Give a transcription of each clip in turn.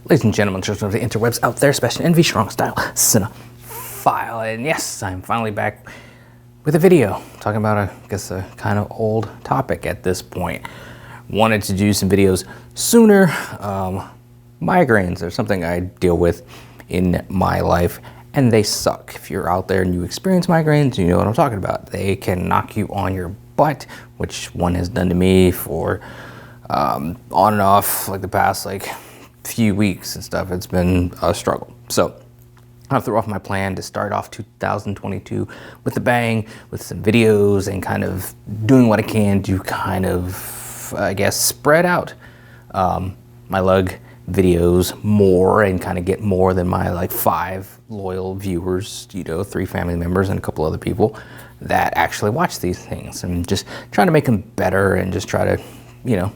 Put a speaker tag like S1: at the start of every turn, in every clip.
S1: Ladies and gentlemen, children of the interwebs out there, especially in strong style cinephile. And yes, I'm finally back with a video talking about a kind of old topic at this point. Wanted to do some videos sooner. Migraines are something I deal with in my life, and they suck. If you're out there and you experience migraines, you know what I'm talking about. They can knock you on your butt, which one has done to me for on and off like the past few weeks and stuff. It's been a struggle. So I threw off my plan to start off 2022 with a bang, with some videos and kind of doing what I can to kind of, I guess, spread out my lug videos more and kind of get more than my 5 loyal viewers, 3 family members and a couple other people that actually watch these things, and just trying to make them better and just try to,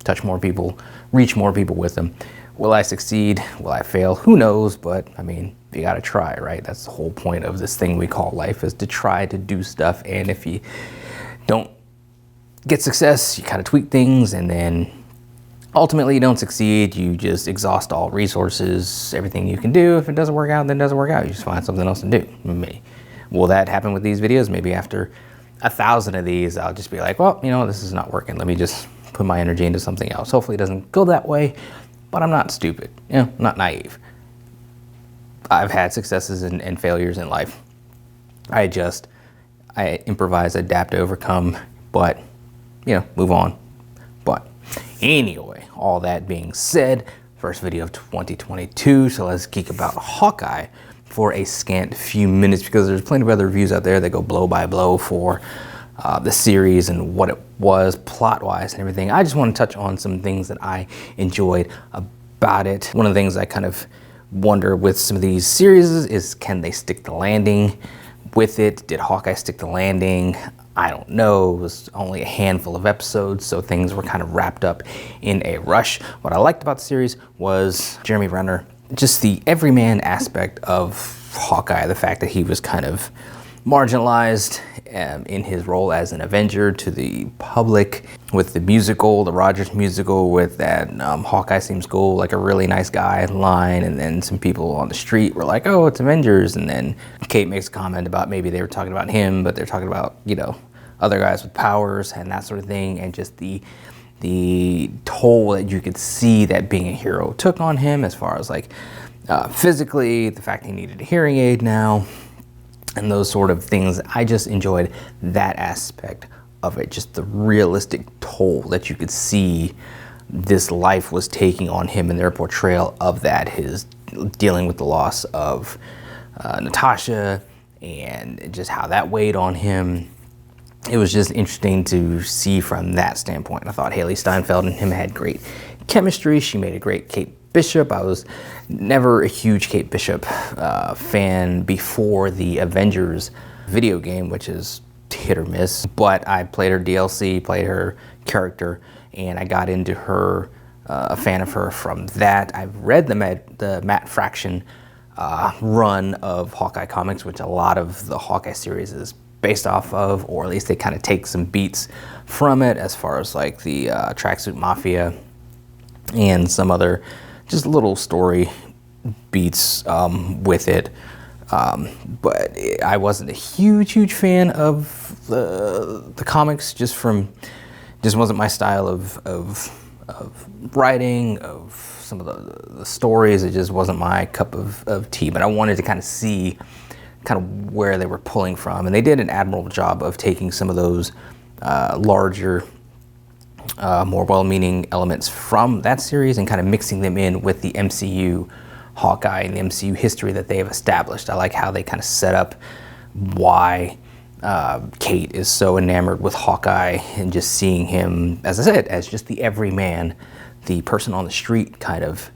S1: touch more people, reach more people with them. Will I succeed? Will I fail? Who knows? But I mean, you gotta try, right? That's the whole point of this thing we call life, is to try to do stuff. And if you don't get success, you kind of tweak things, and then ultimately you don't succeed. You just exhaust all resources, everything you can do. If it doesn't work out, then it doesn't work out. You just find something else to do. Will that happen with these videos? Maybe after 1,000 of these, I'll just be like, well, this is not working. Let me just put my energy into something else. Hopefully it doesn't go that way, but I'm not stupid, I'm not naive. I've had successes and failures in life. I adjust, I improvise, adapt, overcome, but, move on. But anyway, all that being said, first video of 2022, so let's geek about Hawkeye for a scant few minutes, because there's plenty of other reviews out there that go blow by blow for the series and what it was plot-wise and everything. I just want to touch on some things that I enjoyed about it. One of the things I kind of wonder with some of these series is, can they stick the landing with it? Did Hawkeye stick the landing? I don't know. It was only a handful of episodes, so things were kind of wrapped up in a rush. What I liked about the series was Jeremy Renner, just the everyman aspect of Hawkeye, the fact that he was kind of marginalized in his role as an Avenger to the public, with the musical, the Rogers musical, with that Hawkeye seems cool, like a really nice guy line, and then some people on the street were like, oh, it's Avengers, and then Kate makes a comment about maybe they were talking about him, but they're talking about, other guys with powers and that sort of thing, and just the toll that you could see that being a hero took on him, as far as physically, the fact he needed a hearing aid now, and those sort of things. I just enjoyed that aspect of it, just the realistic toll that you could see this life was taking on him, and their portrayal of that, his dealing with the loss of Natasha, and just how that weighed on him. It was just interesting to see from that standpoint. I thought Haley Steinfeld and him had great chemistry. She made a great Kate Bishop. I was never a huge Kate Bishop fan before the Avengers video game, which is hit or miss, but I played her DLC, played her character, and I got into her, a fan of her from that. I've read the Matt Fraction run of Hawkeye comics, which a lot of the Hawkeye series is based off of, or at least they kind of take some beats from it, as far as the Tracksuit Mafia and some other just little story beats with it. But I wasn't a huge fan of the comics, just wasn't my style of writing, of some of the stories. It just wasn't my cup of tea, but I wanted to kind of see where they were pulling from, and they did an admirable job of taking some of those larger, more well-meaning elements from that series and kind of mixing them in with the MCU Hawkeye and the MCU history that they have established. I like how they kind of set up why Kate is so enamored with Hawkeye, and just seeing him, as I said, as just the everyman, the person on the street kind of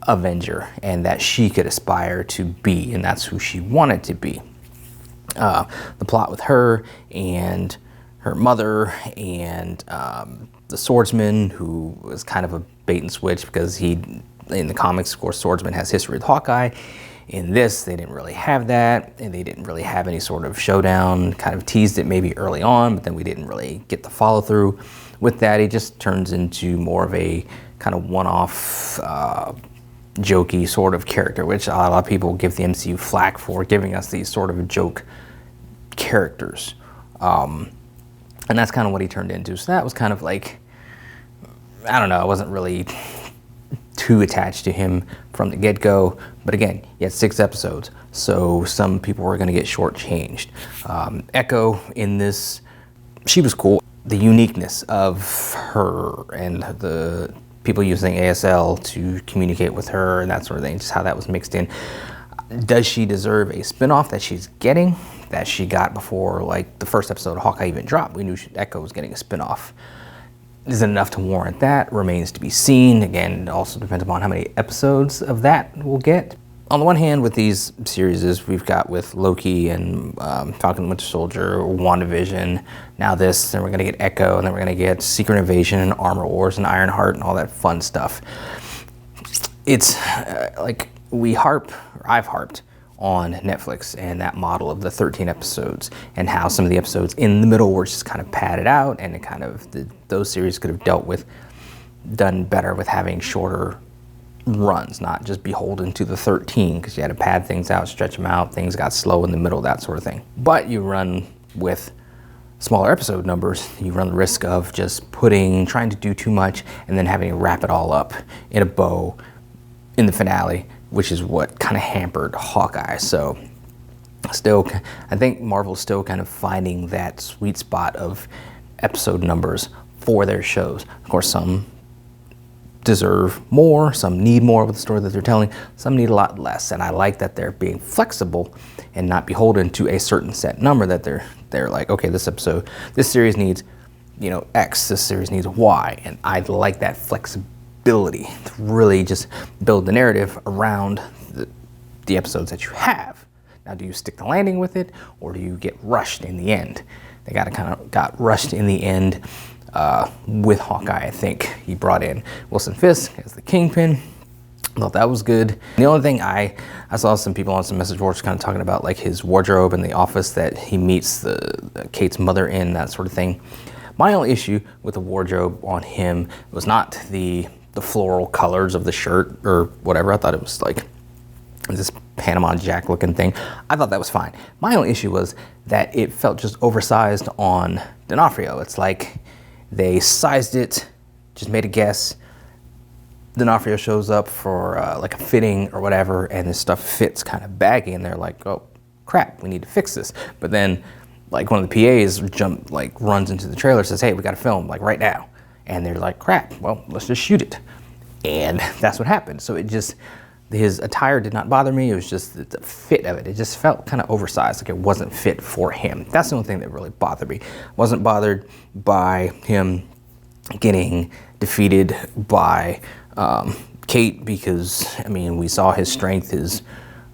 S1: Avenger, and that she could aspire to be, and that's who she wanted to be. The plot with her and her mother and the swordsman, who was kind of a bait and switch, because in the comics, of course, swordsman has history with Hawkeye. In this, they didn't really have that, and they didn't really have any sort of showdown. Kind of teased it maybe early on, but then we didn't really get the follow through with that. He just turns into more of a kind of one-off jokey sort of character, which a lot of people give the MCU flack for giving us these sort of joke characters. And that's kind of what he turned into. So that was kind of like, I don't know, I wasn't really too attached to him from the get-go. But again, he had 6 episodes, so some people were going to get shortchanged. Echo in this, she was cool. The uniqueness of her and the people using ASL to communicate with her and that sort of thing, just how that was mixed in. Does she deserve a spinoff that she's getting, that she got before like the first episode of Hawkeye even dropped? We knew Echo was getting a spinoff. Is it enough to warrant that? Remains to be seen. Again, it also depends upon how many episodes of that we'll get. On the one hand, with these series, we've got with Loki and Falcon and Winter Soldier, WandaVision, now this, then we're going to get Echo, and then we're going to get Secret Invasion and Armor Wars and Ironheart and all that fun stuff. It's like I've harped on Netflix and that model of the 13 episodes and how some of the episodes in the middle were just kind of padded out, and it kind of, those series could have done better with having shorter runs, not just beholden to the 13, because you had to pad things out, stretch them out, things got slow in the middle, that sort of thing. But you run with smaller episode numbers, you run the risk of just trying to do too much and then having to wrap it all up in a bow in the finale, which is what kind of hampered Hawkeye. So still, I think Marvel's still kind of finding that sweet spot of episode numbers for their shows. Of course, some deserve more, some need more with the story that they're telling, some need a lot less. And I like that they're being flexible and not beholden to a certain set number, that they're like, okay, this series needs, X, this series needs Y. And I like that flexibility to really just build the narrative around the episodes that you have. Now, do you stick the landing with it, or do you get rushed in the end? They got rushed in the end with Hawkeye. I think he brought in Wilson Fisk as the Kingpin. I thought that was good. The only thing I saw some people on some message boards kind of talking about, like his wardrobe in the office that he meets Kate's mother in, that sort of thing. My only issue with the wardrobe on him was not the floral colors of the shirt or whatever. I thought it was like this Panama Jack looking thing. I thought that was fine. My only issue was that it felt just oversized on D'Onofrio. It's like they sized it, just made a guess. D'Onofrio shows up for like a fitting or whatever, and this stuff fits kind of baggy, and they're like, oh crap, we need to fix this. But then like one of the PAs runs into the trailer, says, hey, we got to film like right now. And they're like, crap, well, let's just shoot it. And that's what happened. So his attire did not bother me. It was just the fit of it. It just felt kind of oversized, like it wasn't fit for him. That's the only thing that really bothered me. Wasn't bothered by him getting defeated by Kate, because, I mean, we saw his strength, his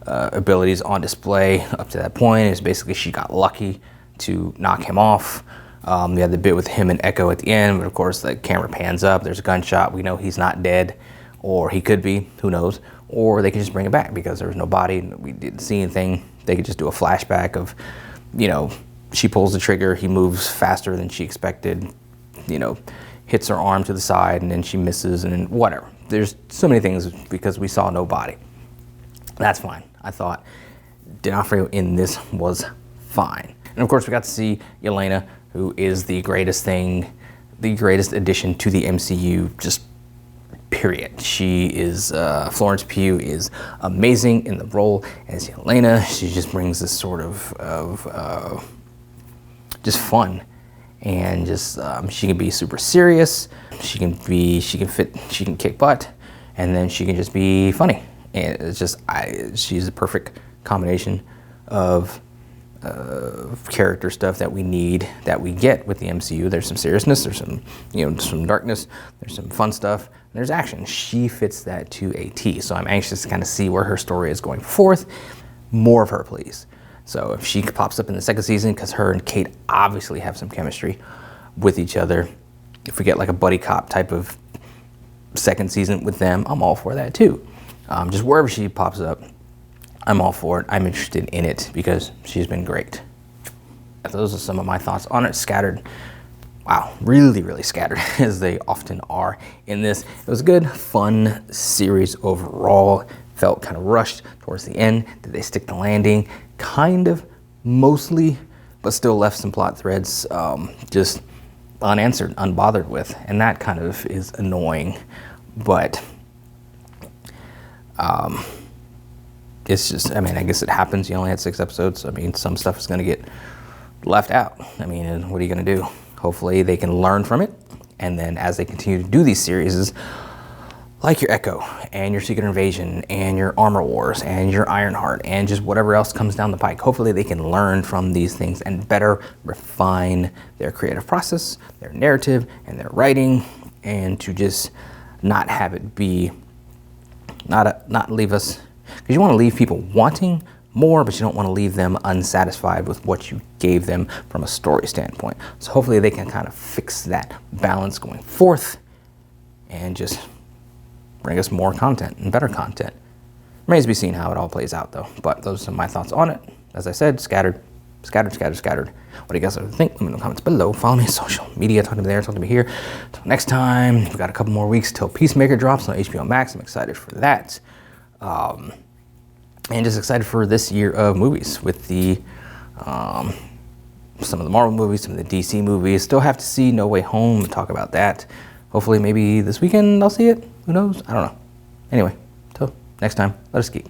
S1: abilities on display up to that point. It's basically she got lucky to knock him off. We had the bit with him and Echo at the end, but of course the camera pans up, there's a gunshot, we know he's not dead, or he could be, who knows, or they could just bring it back because there was no body, we didn't see anything. They could just do a flashback of, she pulls the trigger, he moves faster than she expected, hits her arm to the side, and then she misses, and then whatever. There's so many things because we saw no body. That's fine. I thought D'Onofrio in this was fine. And of course we got to see Elena, who is the greatest addition to the MCU, just period. She is, Florence Pugh is amazing in the role as Elena. She just brings this sort of just fun, and just, she can be super serious. She can kick butt, and then she can just be funny. And it's just, she's a perfect combination of character stuff that we need, that we get with the MCU. There's some seriousness, there's some, some darkness, there's some fun stuff, and there's action. She fits that to a T. So I'm anxious to kind of see where her story is going forth. More of her, please. So if she pops up in the second season, because her and Kate obviously have some chemistry with each other. If we get like a buddy cop type of second season with them, I'm all for that too. Just wherever she pops up, I'm all for it. I'm interested in it because she's been great. Those are some of my thoughts on it, scattered. wow, really, really scattered as they often are in this. It was a good, fun series overall. Felt kind of rushed towards the end. Did they stick the landing? Kind of, mostly, but still left some plot threads just unanswered, unbothered with, and that kind of is annoying. But it's just, I mean, I guess it happens. You only had 6 episodes. I mean, some stuff is going to get left out. I mean, what are you going to do? Hopefully they can learn from it, and then as they continue to do these series, like your Echo and your Secret Invasion and your Armor Wars and your Ironheart and just whatever else comes down the pike, hopefully they can learn from these things and better refine their creative process, their narrative, and their writing, and to just not have it be, not leave us, because you want to leave people wanting more, but you don't want to leave them unsatisfied with what you gave them from a story standpoint. So hopefully they can kind of fix that balance going forth and just bring us more content and better content. Remains to be seen how it all plays out though, but those are my thoughts on it. As I said, scattered. What do you guys think? Let me know in the comments below. Follow me on social media. Talk to me there, talk to me here. Until next time, we've got a couple more weeks till Peacemaker drops on HBO Max. I'm excited for that. And just excited for this year of movies with the some of the Marvel movies, some of the DC movies. Still have to see No Way Home, talk about that. Hopefully maybe this weekend I'll see it. Who knows? I don't know. Anyway, till next time, let us geek.